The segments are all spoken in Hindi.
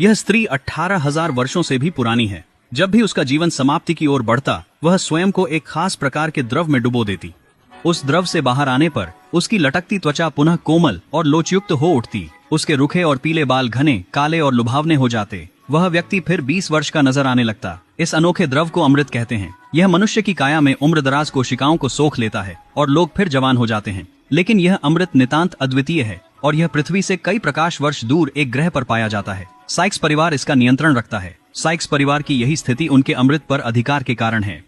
यह स्त्री 18,000 वर्षों से भी पुरानी है। जब भी उसका जीवन समाप्ति की ओर बढ़ता, वह स्वयं को एक खास प्रकार के द्रव में डुबो देती। उस द्रव से बाहर आने पर उसकी लटकती त्वचा पुनः कोमल और लोचयुक्त हो उठती। उसके रुखे और पीले बाल घने, काले और लुभावने हो जाते। वह व्यक्ति फिर 20 वर्ष का नजर आने लगता। इस अनोखे द्रव को अमृत कहते हैं। यह मनुष्य की काया में उम्रदराज कोशिकाओं को सोख लेता है और लोग फिर जवान हो जाते हैं। लेकिन यह अमृत नितांत अद्वितीय है और यह पृथ्वी से कई प्रकाश वर्ष दूर एक ग्रह पर पाया जाता है। साइक्स परिवार इसका नियंत्रण रखता है। साइक्स परिवार की यही स्थिति उनके अमृत पर अधिकार के कारण है।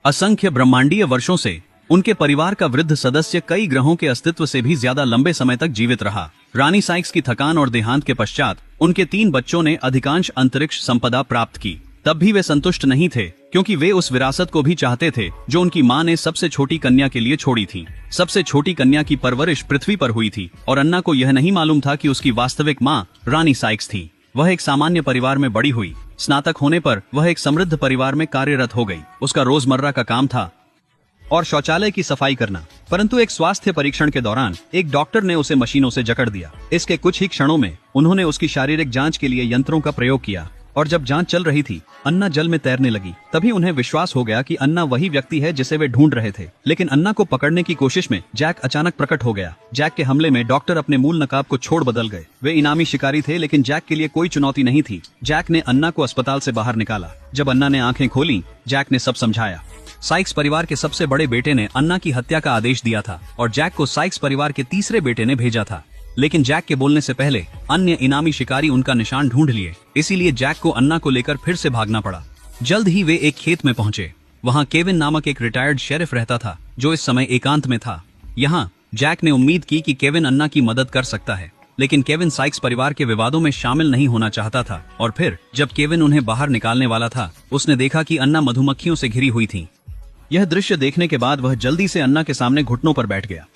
असंख्य ब्रह्मांडीय वर्षों से उनके परिवार का वृद्ध सदस्य कई ग्रहों के अस्तित्व से भी ज्यादा लंबे समय तक जीवित रहा। रानी साइक्स की थकान और देहांत के पश्चात उनके 3 बच्चों ने अधिकांश अंतरिक्ष संपदा प्राप्त की। तब भी वे संतुष्ट नहीं थे, क्योंकि वे उस विरासत को भी चाहते थे जो उनकी मां ने सबसे छोटी कन्या के लिए छोड़ी थी। सबसे छोटी कन्या की परवरिश पृथ्वी पर हुई थी और अन्ना को यह नहीं मालूम था कि उसकी वास्तविक मां रानी साइक्स थी। वह एक सामान्य परिवार में बड़ी हुई। स्नातक होने पर वह एक समृद्ध परिवार में कार्यरत हो गई। उसका रोजमर्रा का काम था और शौचालय की सफाई करना। परंतु एक स्वास्थ्य परीक्षण के दौरान एक डॉक्टर ने उसे मशीनों से जकड़ दिया। इसके कुछ ही क्षणों में उन्होंने उसकी शारीरिक जांच के लिए यंत्रों का प्रयोग किया और जब जांच चल रही थी, अन्ना जल में तैरने लगी। तभी उन्हें विश्वास हो गया कि अन्ना वही व्यक्ति है जिसे वे ढूंढ रहे थे। लेकिन अन्ना को पकड़ने की कोशिश में जैक अचानक प्रकट हो गया। जैक के हमले में डॉक्टर अपने मूल नकाब को छोड़ बदल गए। वे इनामी शिकारी थे, लेकिन जैक के लिए कोई चुनौती नहीं थी। जैक ने अन्ना को अस्पताल से बाहर निकाला। जब अन्ना ने आंखें खोली, जैक ने सब समझाया। साइक्स परिवार के सबसे बड़े बेटे ने अन्ना की हत्या का आदेश दिया था और जैक को साइक्स परिवार के तीसरे बेटे ने भेजा था। लेकिन जैक के बोलने से पहले अन्य इनामी शिकारी उनका निशान ढूंढ लिए। इसीलिए जैक को अन्ना को लेकर फिर से भागना पड़ा। जल्द ही वे एक खेत में पहुंचे। वहां केविन नामक एक रिटायर्ड शेरिफ रहता था, जो इस समय एकांत में था। यहाँ जैक ने उम्मीद की कि केविन अन्ना की मदद कर सकता है, लेकिन केविन साइक्स परिवार के विवादों में शामिल नहीं होना चाहता था। और फिर जब केविन उन्हें बाहर निकालने वाला था, उसने देखा कि अन्ना मधुमक्खियों से घिरी हुई थी। यह दृश्य देखने के बाद वह जल्दी से अन्ना के सामने घुटनों पर बैठ गया।